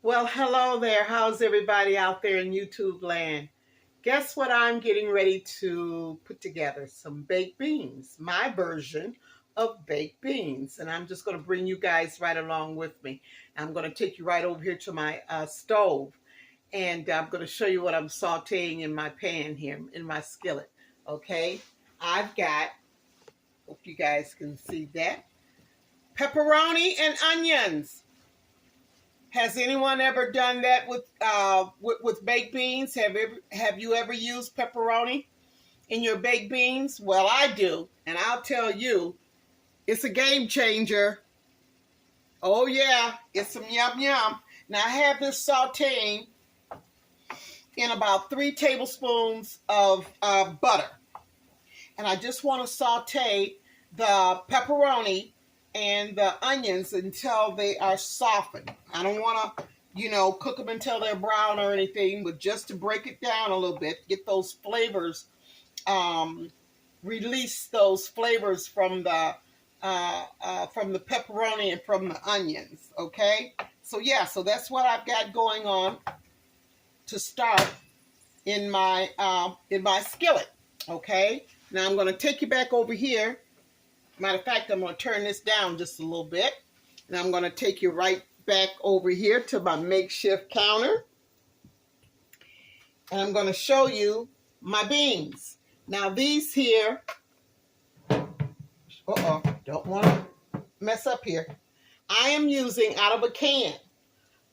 Well, hello there. How's everybody out there in YouTube land? Guess what I'm getting ready to put together? Some baked beans, my version of baked beans. And I'm just going to bring you guys right along with me. I'm going to take you right over here to my stove. And I'm going to show you what I'm sauteing in my pan here, in my skillet. Okay? I've got, hope you guys can see that, pepperoni and onions. Has anyone ever done that with baked beans? Have you ever used pepperoni in your baked beans? Well, I do, and I'll tell you, it's a game changer. Oh yeah, it's some yum yum. Now I have this sauteing in about 3 tablespoons of butter, and I just want to saute the pepperoni and the onions until they are softened. I don't want to, cook them until they're brown or anything, but just to break it down a little bit, get those flavors, release those flavors from the pepperoni and from the onions. Okay, so yeah, so that's what I've got going on to start in my skillet. Okay, now I'm going to take you back over here. Matter of fact, I'm going to turn this down just a little bit. And I'm going to take you right back over here to my makeshift counter. And I'm going to show you my beans. Now these here, don't want to mess up here. I am using out of a can,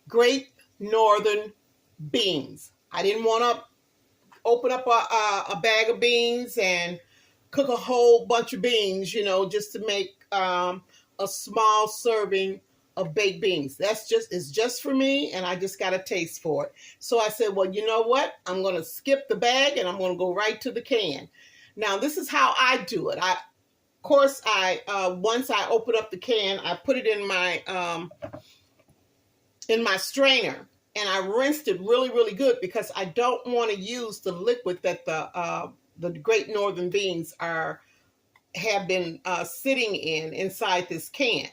Great Northern beans. I didn't want to open up a bag of beans and cook a whole bunch of beans, just to make a small serving of baked beans. It's just for me, and I just got a taste for it. So I said, well, you know what? I'm going to skip the bag, and I'm going to go right to the can. Now, this is how I do it. Once I open up the can, I put it in my strainer, and I rinsed it really, really good because I don't want to use the liquid that the Great Northern beans have been sitting inside this can,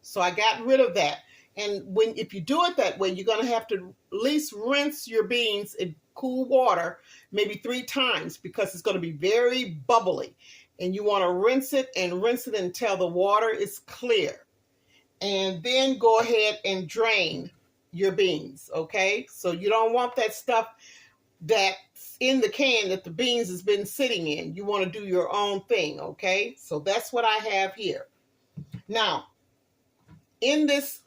So I got rid of that. And if you do it that way, you're going to have to at least rinse your beans in cool water maybe 3 times because it's going to be very bubbly. And you want to rinse it until the water is clear. And then go ahead and drain your beans, okay? So you don't want that stuff that's in the can that the beans has been sitting in. You want to do your own thing, okay? So that's what I have here. Now, in this,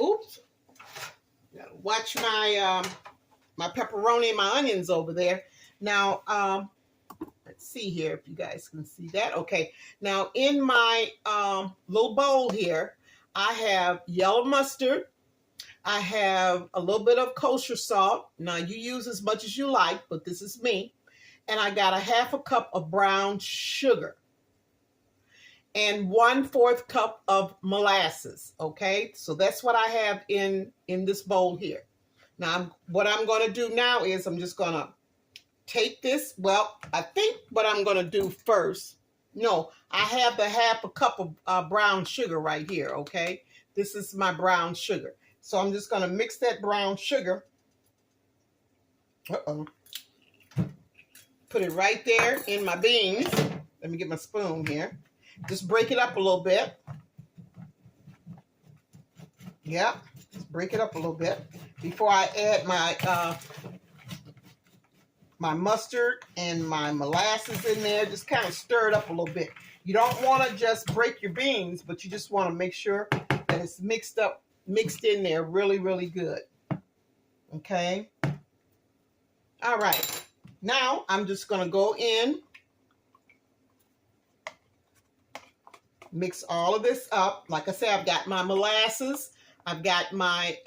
watch my my pepperoni and my onions over there. Now, let's see here if you guys can see that. Okay, now in my little bowl here, I have yellow mustard. I have a little bit of kosher salt. Now, you use as much as you like, but this is me. And I got a 1/2 cup of brown sugar and 1/4 cup of molasses. Okay, so that's what I have in this bowl here. Now, what I'm going to do now is I'm just going to take this. Well, I think what I'm going to do first. No, I have the 1/2 cup of brown sugar right here. Okay, this is my brown sugar. So I'm just going to mix that brown sugar. Put it right there in my beans. Let me get my spoon here. Just break it up a little bit. Yep, just break it up a little bit before I add my mustard and my molasses in there. Just kind of stir it up a little bit. You don't want to just break your beans, but you just want to make sure that it's mixed in there really, really good. Okay. All right. Now I'm just going to go in, mix all of this up. Like I said, I've got my molasses, I've got my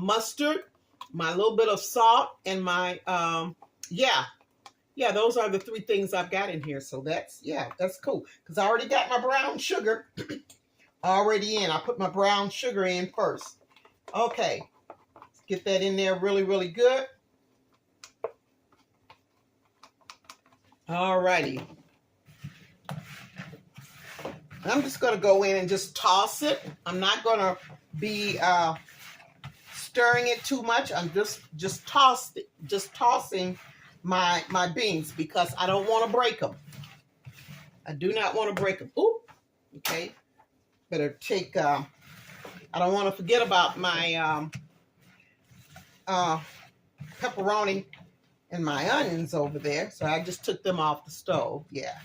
mustard, my little bit of salt, and my those are the 3 things I've got in here. So that's cool because I already got my brown sugar already in. I put my brown sugar in first. Okay, let's get that in there really, really good. All righty. I'm just going to go in and just toss it. I'm not going to be stirring it too much. I'm just tossing my beans because I don't want to break them. I do not want to break them. Ooh, okay. Better take. I don't want to forget about my pepperoni and my onions over there. So I just took them off the stove. Yeah.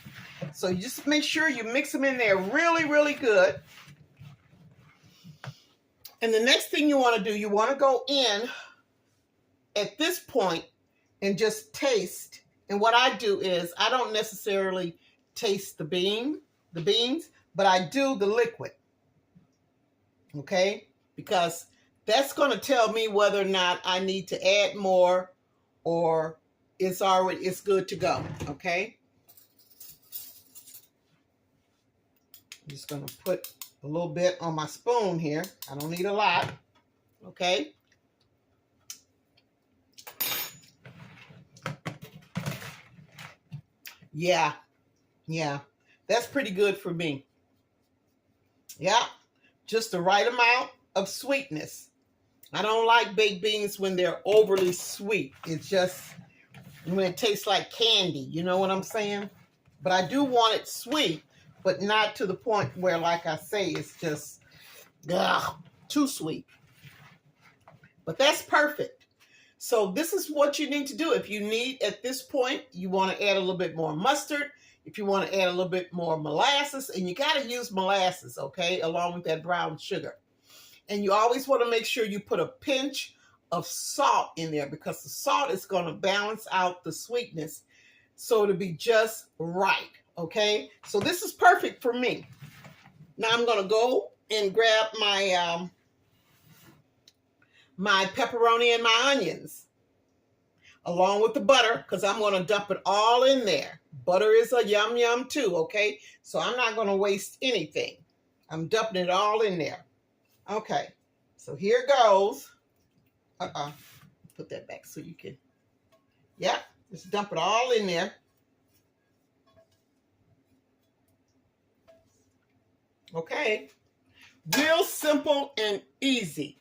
So you just make sure you mix them in there really, really good. And the next thing you want to do, you want to go in at this point and just taste. And what I do is I don't necessarily taste the beans, but I do the liquid. Okay? Because that's going to tell me whether or not I need to add more or it's good to go. Okay? I'm just going to put a little bit on my spoon here. I don't need a lot. Okay? Yeah. That's pretty good for me. Yeah. Just the right amount of sweetness. I don't like baked beans when they're overly sweet. It's just when it tastes like candy. You know what I'm saying? But I do want it sweet, but not to the point where, like I say, it's just too sweet. But that's perfect. So this is what you need to do. If you need, at this point, you want to add a little bit more mustard. If you want to add a little bit more molasses, and you got to use molasses, okay, along with that brown sugar. And you always want to make sure you put a pinch of salt in there because the salt is going to balance out the sweetness so it'll be just right, okay? So this is perfect for me. Now I'm going to go and grab my my pepperoni and my onions along with the butter because I'm going to dump it all in there. Butter is a yum yum too, okay? So I'm not going to waste anything. I'm dumping it all in there. Okay, so here goes. Put that back so you can, yeah, just dump it all in there. Okay, real simple and easy.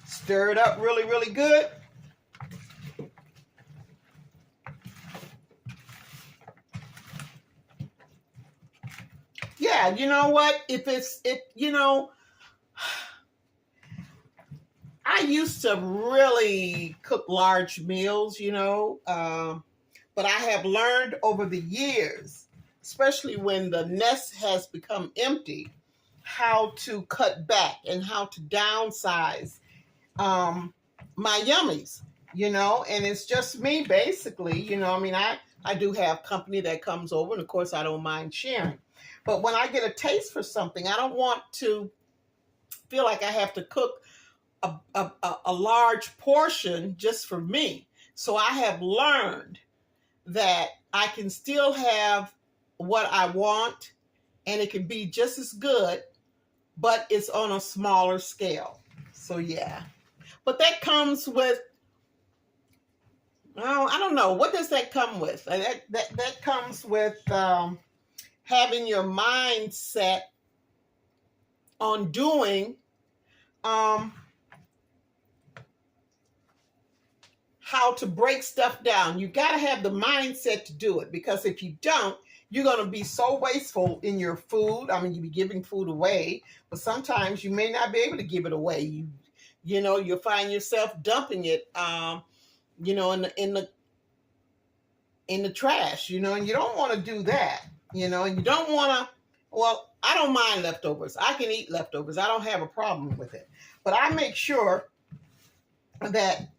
Stir it up really, really good. Yeah, you know what? I used to really cook large meals, but I have learned over the years, especially when the nest has become empty, how to cut back and how to downsize my yummies, and it's just me basically, I do have company that comes over, and of course I don't mind sharing. But when I get a taste for something, I don't want to feel like I have to cook a large portion just for me. So I have learned that I can still have what I want and it can be just as good, but it's on a smaller scale. So yeah. But that comes with, I don't know. What does that come with? That comes with having your mindset on doing how to break stuff down. You got to have the mindset to do it, because if you don't, you're going to be so wasteful in your food. I mean, you'll be giving food away, but sometimes you may not be able to give it away. You'll find yourself dumping it, in the trash, and you don't want to do that, and you don't want to. Well, I don't mind leftovers. I can eat leftovers. I don't have a problem with it, but I make sure that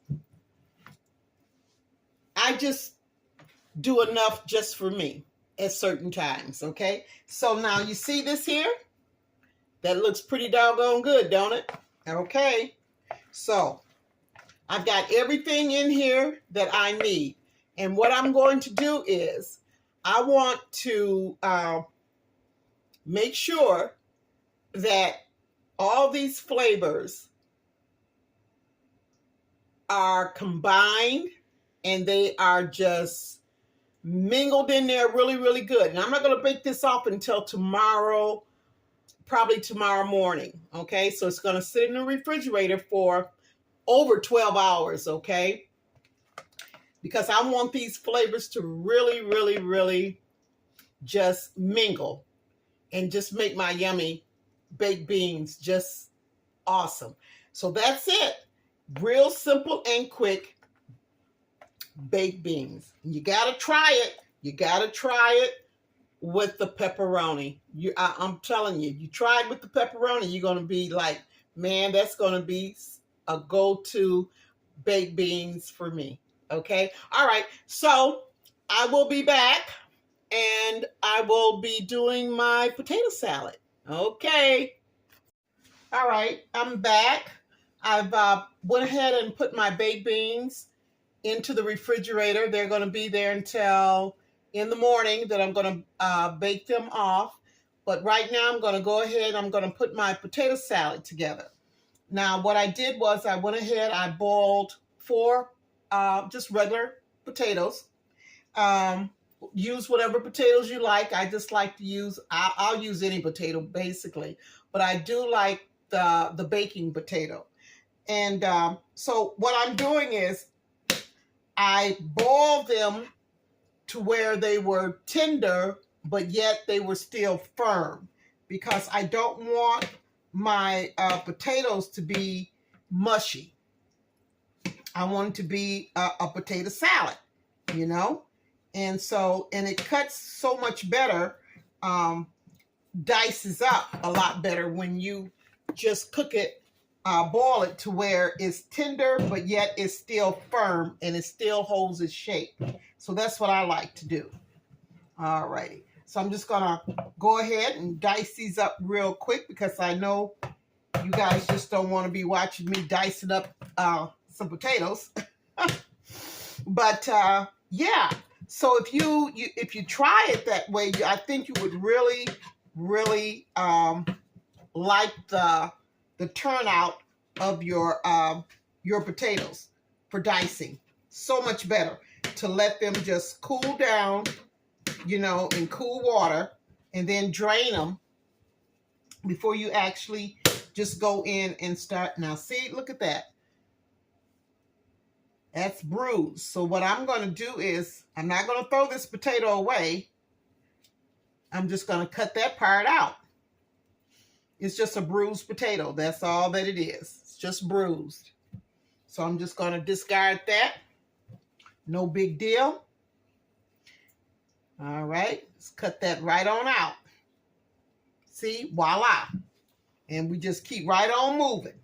I just do enough just for me at certain times, okay? So now you see this here? That looks pretty doggone good, don't it? Okay. So I've got everything in here that I need. And what I'm going to do is I want to make sure that all these flavors are combined and they are just mingled in there really, really good. And I'm not going to bake this off until tomorrow probably tomorrow morning. Okay, so it's going to sit in the refrigerator for over 12 hours. Okay, because I want these flavors to really, really, really just mingle and just make my yummy baked beans just awesome. So that's it. Real simple and quick baked beans. You got to try it. You got to try it with the pepperoni. I'm telling you, you try it with the pepperoni, you're going to be like, man, that's going to be a go-to baked beans for me. Okay. All right. So I will be back and I will be doing my potato salad. Okay. All right. I'm back. I've went ahead and put my baked beans into the refrigerator. They're going to be there until in the morning that I'm going to bake them off. But right now I'm going to go ahead and I'm going to put my potato salad together. Now what I did was I went ahead, I boiled 4 just regular potatoes. Use whatever potatoes you like. I just like to use, I'll use any potato basically, but I do like the baking potato. And so what I'm doing is I boiled them to where they were tender, but yet they were still firm, because I don't want my potatoes to be mushy. I want it to be a potato salad, you know? And so, and it cuts so much better, dices up a lot better when you just cook it, boil it to where it's tender, but yet it's still firm and it still holds its shape. So that's what I like to do. All righty. So I'm just going to go ahead and dice these up real quick, because I know you guys just don't want to be watching me dicing up some potatoes. But yeah. So if you try it that way, I think you would really, really like the turnout of your potatoes for dicing. So much better to let them just cool down, you know, in cool water, and then drain them before you actually just go in and start. Now see, look at that. That's bruised. So what I'm going to do is, I'm not going to throw this potato away. I'm just going to cut that part out. It's just a bruised potato. That's all that it is. It's just bruised. So I'm just going to discard that. No big deal. All right. Let's cut that right on out. See? Voila. And we just keep right on moving.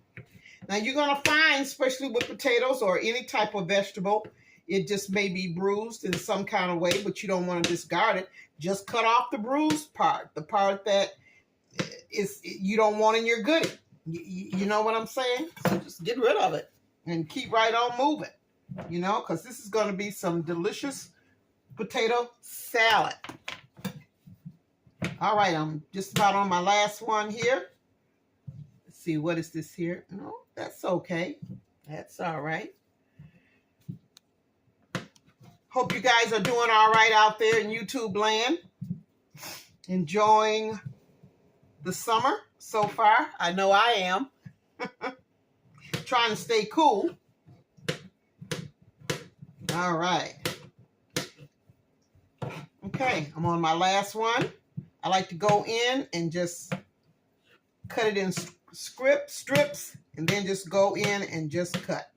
Now you're going to find, especially with potatoes or any type of vegetable, it just may be bruised in some kind of way, but you don't want to discard it. Just cut off the bruised part, the part that you don't want in your goodie. You know what I'm saying? So just get rid of it and keep right on moving, you know, because this is going to be some delicious potato salad. All right, I'm just about on my last one here. Let's see, what is this here? No, that's okay. That's all right. Hope you guys are doing all right out there in YouTube land. Enjoying the summer so far. I know I am. Trying to stay cool. All right. Okay, I'm on my last one. I like to go in and just cut it in strips, and then just go in and just cut.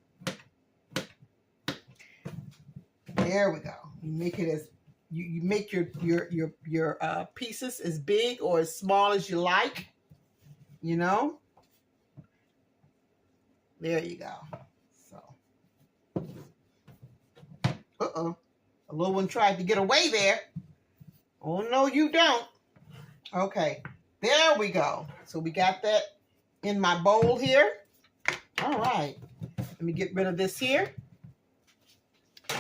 There we go. You make it as you make your pieces as big or as small as you like. You know. There you go. So, a little one tried to get away there. Oh no, you don't. Okay, there we go. So we got that in my bowl here. All right. Let me get rid of this here.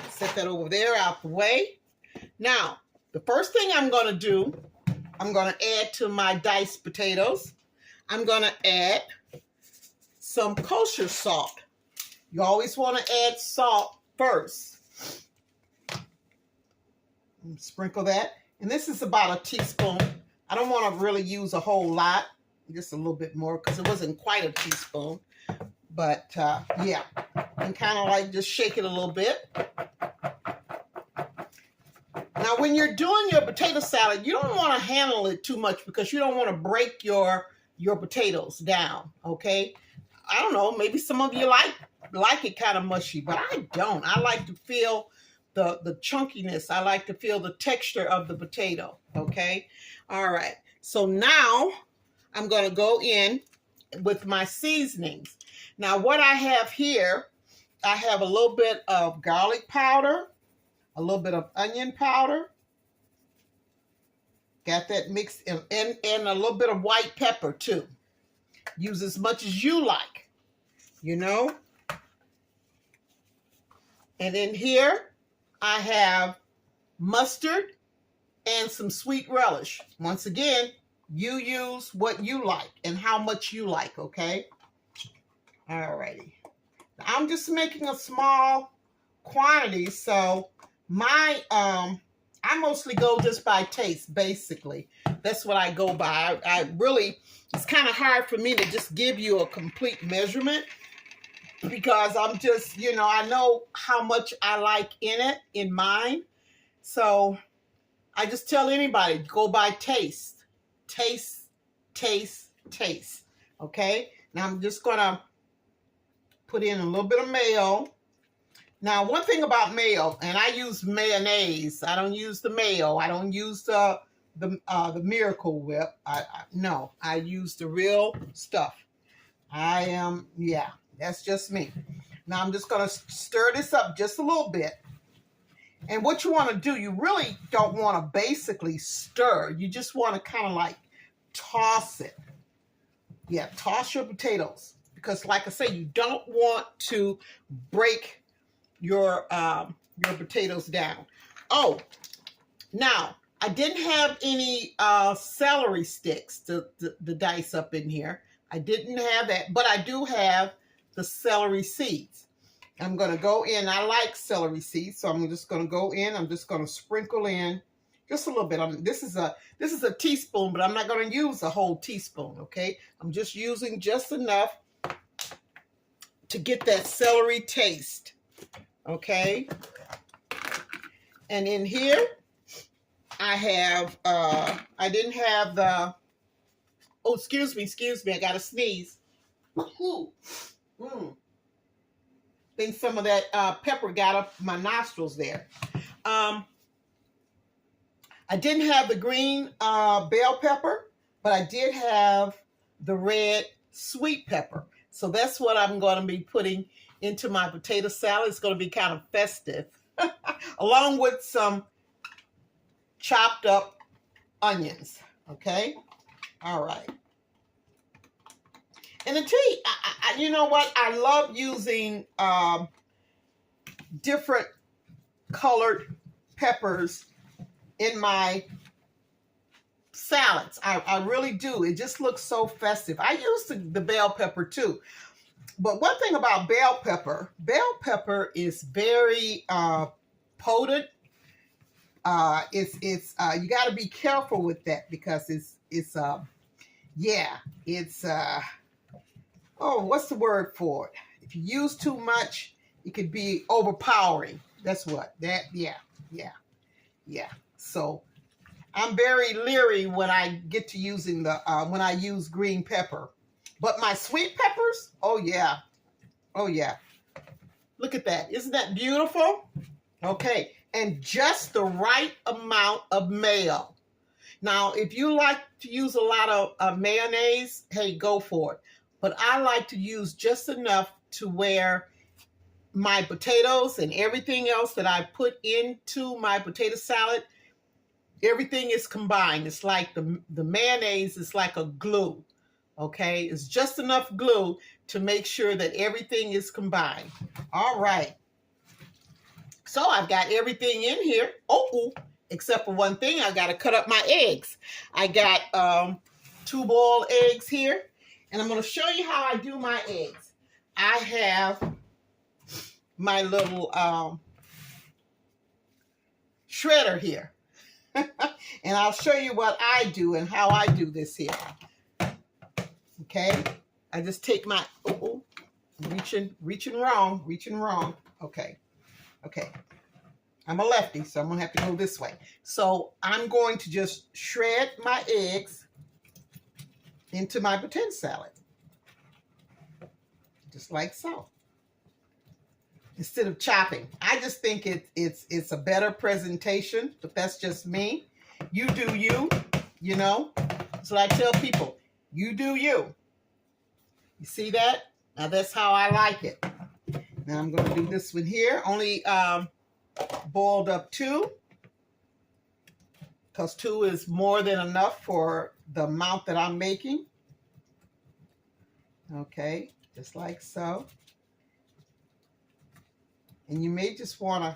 Set that over there out the way. Now, the first thing I'm going to do, I'm going to add to my diced potatoes, I'm going to add some kosher salt. You always want to add salt first. Sprinkle that. And this is about a teaspoon. I don't want to really use a whole lot. just a little bit more because it wasn't quite a teaspoon. But yeah, and kind of like just shake it a little bit. Now, when you're doing your potato salad, you don't want to handle it too much because you don't want to break your potatoes down, okay? I don't know, maybe some of you like it kind of mushy, but I don't. I like to feel the chunkiness. I like to feel the texture of the potato, okay? All right, so now I'm going to go in with my seasonings. Now, what I have here, I have a little bit of garlic powder, a little bit of onion powder. Got that mixed in, and a little bit of white pepper too. Use as much as you like, you know. And in here, I have mustard and some sweet relish. Once again, you use what you like and how much you like, okay? All righty. I'm just making a small quantity, so my I mostly go just by taste, basically. That's what I go by. I really, it's kind of hard for me to just give you a complete measurement because I'm just, you know, I know how much I like in it, in mine. So I just tell anybody, go by taste. Taste, taste, taste. Okay? Now I'm just going to put in a little bit of mayo. Now, one thing about mayo, and I use mayonnaise. I don't use the mayo. I don't use the Miracle Whip. No, I use the real stuff. Yeah, that's just me. Now, I'm just going to stir this up just a little bit. And what you want to do, you really don't want to basically stir. You just want to kind of like toss it. Yeah, toss your potatoes. Because like I say, you don't want to break your potatoes down. Oh, now I didn't have any celery sticks to dice up in here. I didn't have that, but I do have the celery seeds. I'm going to go in. I like celery seeds, so I'm just going to go in. I'm just going to sprinkle in just a little bit. This is a teaspoon, but I'm not going to use a whole teaspoon. Okay, I'm just using just enough to get that celery taste. Okay, and in here I have I didn't have the, oh, excuse me, I gotta sneeze. Think some of that pepper got up my nostrils there. I didn't have the green bell pepper, but I did have the red sweet pepper. So that's what I'm going to be putting into my potato salad. It's going to be kind of festive, along with some chopped up onions. Okay, all right. And to tell you, you know what? I love using different colored peppers in my salads. I really do. It just looks so festive. I use the bell pepper too. But one thing about bell pepper is very potent. It's you got to be careful with that because it's oh, what's the word for it? If you use too much, it could be overpowering. That's what yeah. So I'm very leery when I get to using when I use green pepper. But my sweet peppers, oh yeah. Look at that. Isn't that beautiful? Okay, and just the right amount of mayo. Now, if you like to use a lot of mayonnaise, hey, go for it. But I like to use just enough to where my potatoes and everything else that I put into my potato salad, everything is combined. It's like the mayonnaise is like a glue. Okay, it's just enough glue to make sure that everything is combined. All right. So I've got everything in here. Oh, except for one thing, I got to cut up my eggs. I got 2 boiled eggs here, and I'm going to show you how I do my eggs. I have my little shredder here, and I'll show you what I do and how I do this here. Okay, I just take my, reaching wrong. Okay, I'm a lefty, so I'm gonna have to go this way. So I'm going to just shred my eggs into my potato salad, just like so. Instead of chopping, I just think it's a better presentation, but that's just me. You do you, you know. So I tell people, you do you. You see that? Now that's how I like it. Now I'm going to do this one here. Only boiled up 2, because 2 is more than enough for the amount that I'm making. Okay, just like so. And you may just want to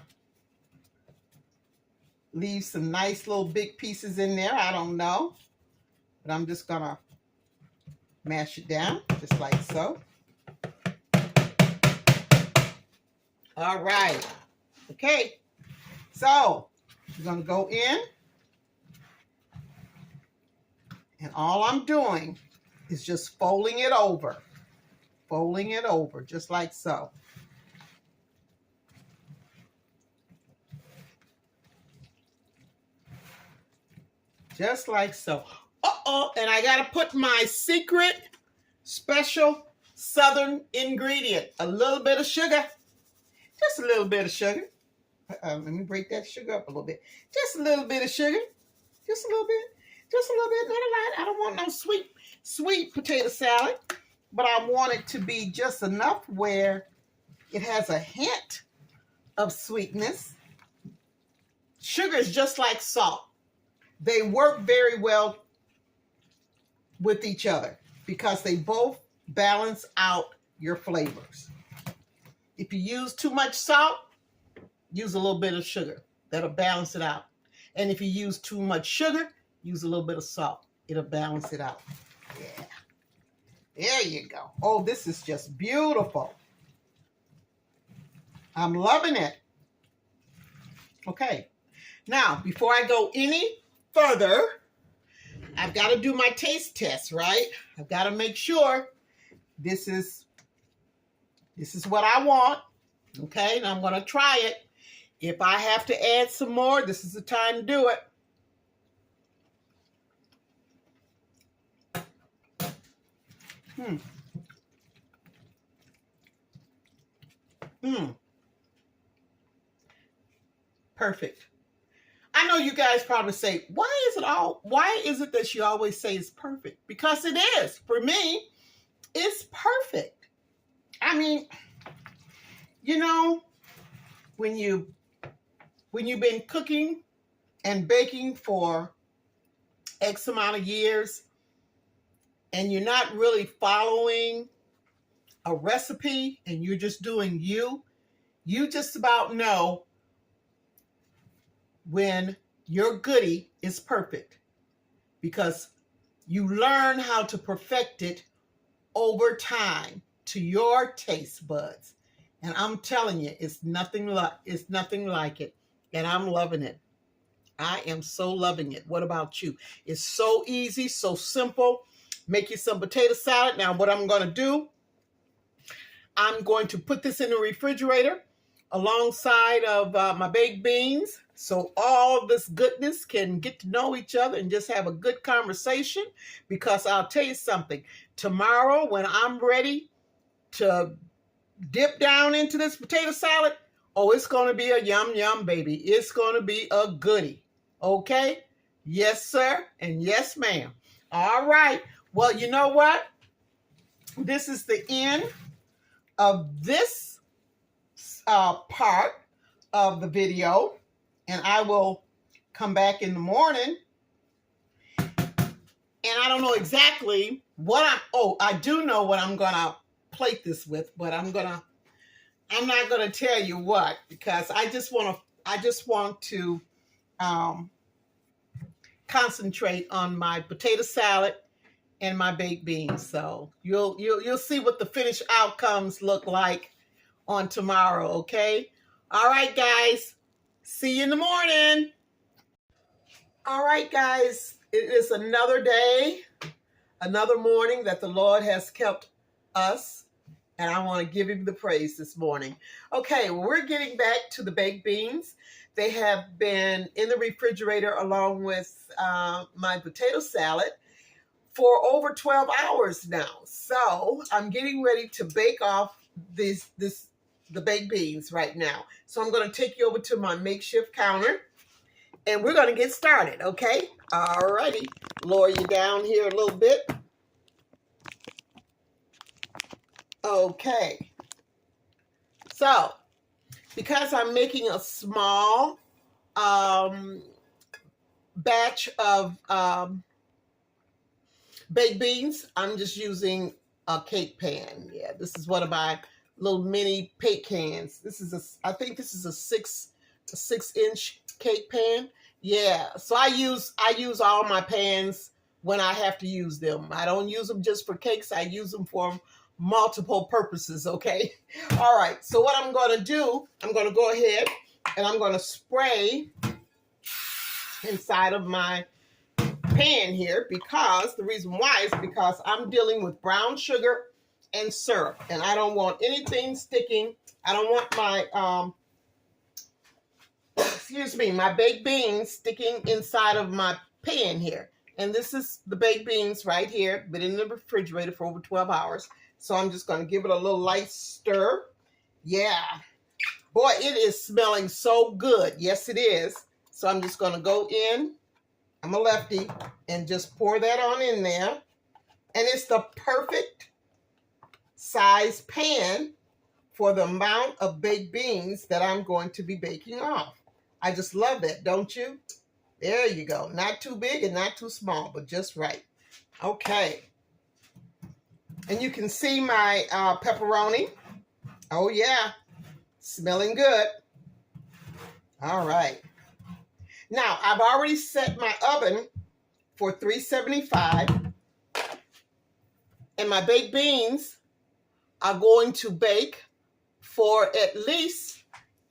leave some nice little big pieces in there. I don't know. But I'm just going to mash it down, just like so. All right. Okay. So, we're going to go in. And all I'm doing is just folding it over. Folding it over, just like so. Just like so. And I got to put my secret special Southern ingredient. A little bit of sugar. Just a little bit of sugar. Let me break that sugar up a little bit. Just a little bit of sugar. Just a little bit. Just a little bit. Not a lot. I don't want no sweet potato salad. But I want it to be just enough where it has a hint of sweetness. Sugar is just like salt. They work very well with each other because they both balance out your flavors. If you use too much salt, use a little bit of sugar. That'll balance it out. And if you use too much sugar, use a little bit of salt. It'll balance it out. Yeah. There you go. Oh, this is just beautiful. I'm loving it. Okay. Now, before I go any further, I've got to do my taste test, right? I've got to make sure this is what I want. Okay, and I'm going to try it. If I have to add some more, this is the time to do it. Perfect. I know you guys probably say, why is it that you always say it's perfect? Because it is. For me, it's perfect. I mean, you know, when you've been cooking and baking for X amount of years and you're not really following a recipe and you're just doing you just about know when your goodie is perfect because you learn how to perfect it over time to your taste buds. And I'm telling you, it's nothing like it. And I'm loving it. I am so loving it. What about you? It's so easy, so simple. Make you some potato salad. Now, what I'm going to do, I'm going to put this in the refrigerator alongside of my baked beans so all of this goodness can get to know each other and just have a good conversation. Because I'll tell you something, tomorrow when I'm ready to dip down into this potato salad, oh, it's going to be a yum yum, baby. It's going to be a goodie. Okay? Yes, sir, and yes, ma'am. All right. Well, you know what? This is the end of this part of the video, and I will come back in the morning. And I don't know exactly what I do know what I'm going to plate this with, but I'm not going to tell you what, because I just want to concentrate on my potato salad and my baked beans. So you'll see what the finished outcomes look like on tomorrow, okay? All right, guys. See you in the morning. All right, guys. It is another day, another morning that the Lord has kept us, and I want to give him the praise this morning. Okay, well, we're getting back to the baked beans. They have been in the refrigerator along with my potato salad for over 12 hours now. So I'm getting ready to bake off the baked beans right now. So I'm going to take you over to my makeshift counter, and we're going to get started, okay? All righty. Lower you down here a little bit. Okay. So, because I'm making a small batch of baked beans, I'm just using a cake pan. Yeah, this is one of my little mini cake cans. This is I think this is a 6-inch cake pan. Yeah, so I use all my pans when I have to use them. I don't use them just for cakes. I use them for multiple purposes, okay? All right, so what I'm going to do, I'm going to go ahead and I'm going to spray inside of my pan here, because the reason why is because I'm dealing with brown sugar and syrup, and I don't want anything sticking. I don't want my my baked beans sticking inside of my pan here. And this is the baked beans right here, been in the refrigerator for over 12 hours. So I'm just going to give it a little light stir. Yeah. Boy, it is smelling so good. Yes, it is. So I'm just going to go in. I'm a lefty, and just pour that on in there. And it's the perfect size pan for the amount of baked beans that I'm going to be baking off. I just love that, don't you? There you go. Not too big and not too small, but just right. Okay. And you can see my pepperoni. Oh, yeah. Smelling good. All right. Now, I've already set my oven for 375. And my baked beans are going to bake for at least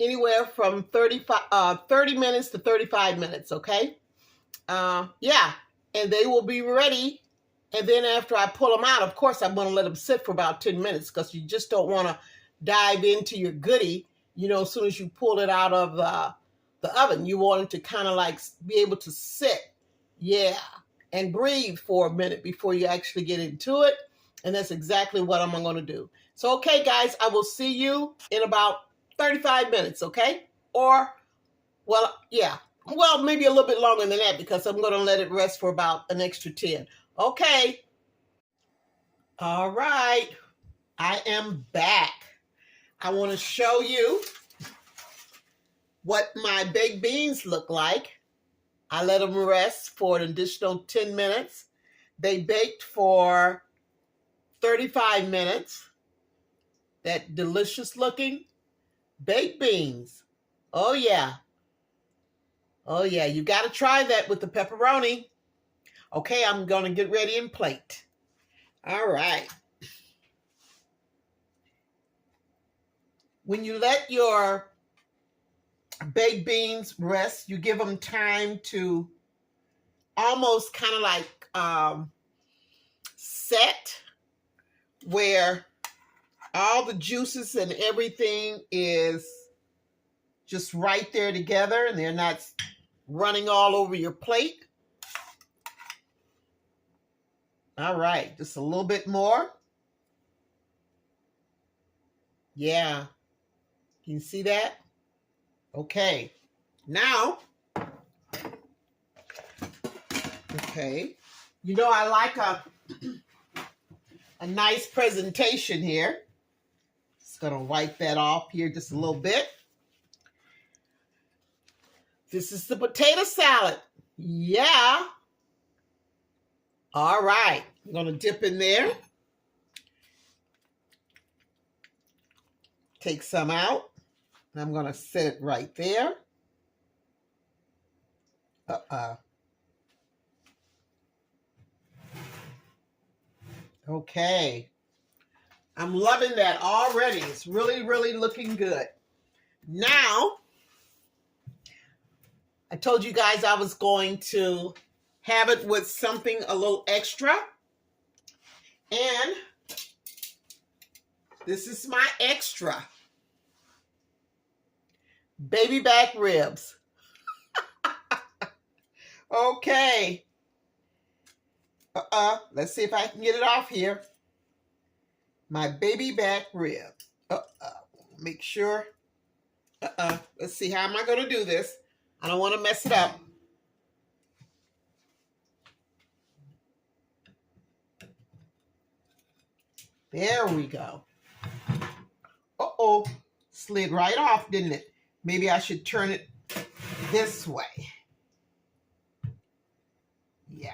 anywhere from 30 minutes to 35 minutes, okay? Yeah, and they will be ready. And then after I pull them out, of course, I'm going to let them sit for about 10 minutes, because you just don't want to dive into your goodie, as soon as you pull it out of the oven. You want it to kind of like be able to sit, yeah, and breathe for a minute before you actually get into it. And that's exactly what I'm going to do. So, okay, guys, I will see you in about 35 minutes, okay? Or, well, yeah. Well, maybe a little bit longer than that, because I'm going to let it rest for about an extra 10. Okay. All right. I am back. I want to show you what my baked beans look like. I let them rest for an additional 10 minutes. They baked for 35 minutes. That delicious looking baked beans. Oh, yeah. Oh, yeah. You got to try that with the pepperoni. Okay, I'm going to get ready and plate. All right. When you let your baked beans rest, you give them time to almost kind of like set, where all the juices and everything is just right there together, and they're not running all over your plate. All right, just a little bit more. Yeah. Can you see that? Okay. Now, okay. I like a nice presentation here. Just going to wipe that off here just a little bit. This is the potato salad. Yeah. All right. I'm going to dip in there. Take some out. And I'm going to set it right there. Okay. I'm loving that already. It's really, really looking good. Now, I told you guys I was going to have it with something a little extra. And this is my extra baby back ribs. Okay. Let's see if I can get it off here. My baby back rib. Make sure. Let's see, how am I going to do this? I don't want to mess it up. There we go. Uh-oh. Slid right off, didn't it? Maybe I should turn it this way. Yeah.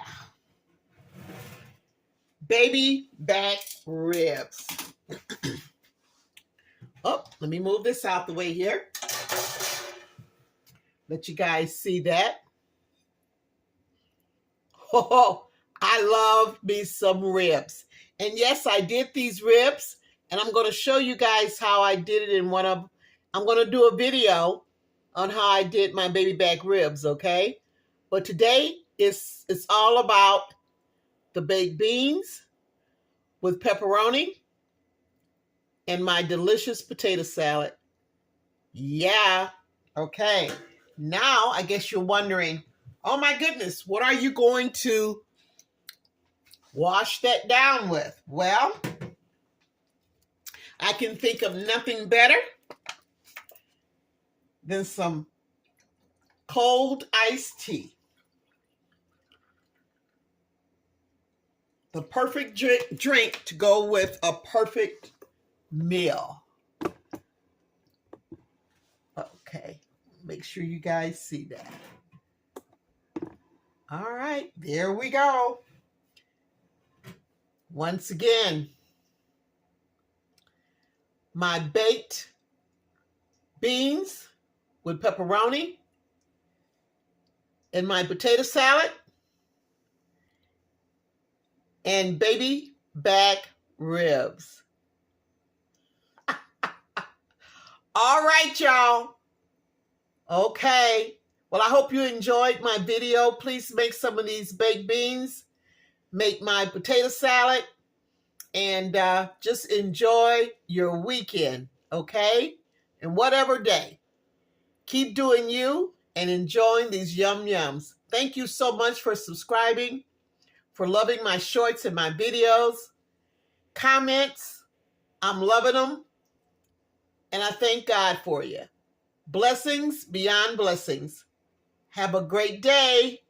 Baby back ribs. Oh, let me move this out the way here. Let you guys see that. Oh, I love me some ribs. And yes, I did these ribs, and I'm going to show you guys how I did it in one of, I'm going to do a video on how I did my baby back ribs, okay? But today, it's all about the baked beans with pepperoni and my delicious potato salad. Yeah, okay. Now, I guess you're wondering, oh my goodness, what are you going to wash that down with? Well, I can think of nothing better than some cold iced tea. The perfect drink to go with a perfect meal. Okay, make sure you guys see that. All right, there we go. Once again, my baked beans with pepperoni and my potato salad and baby back ribs. All right, y'all. Okay. Well, I hope you enjoyed my video. Please make some of these baked beans, make my potato salad, and just enjoy your weekend, okay? And whatever day. Keep doing you and enjoying these yum yums. Thank you so much for subscribing, for loving my shorts and my videos. Comments, I'm loving them. And I thank God for you. Blessings beyond blessings. Have a great day.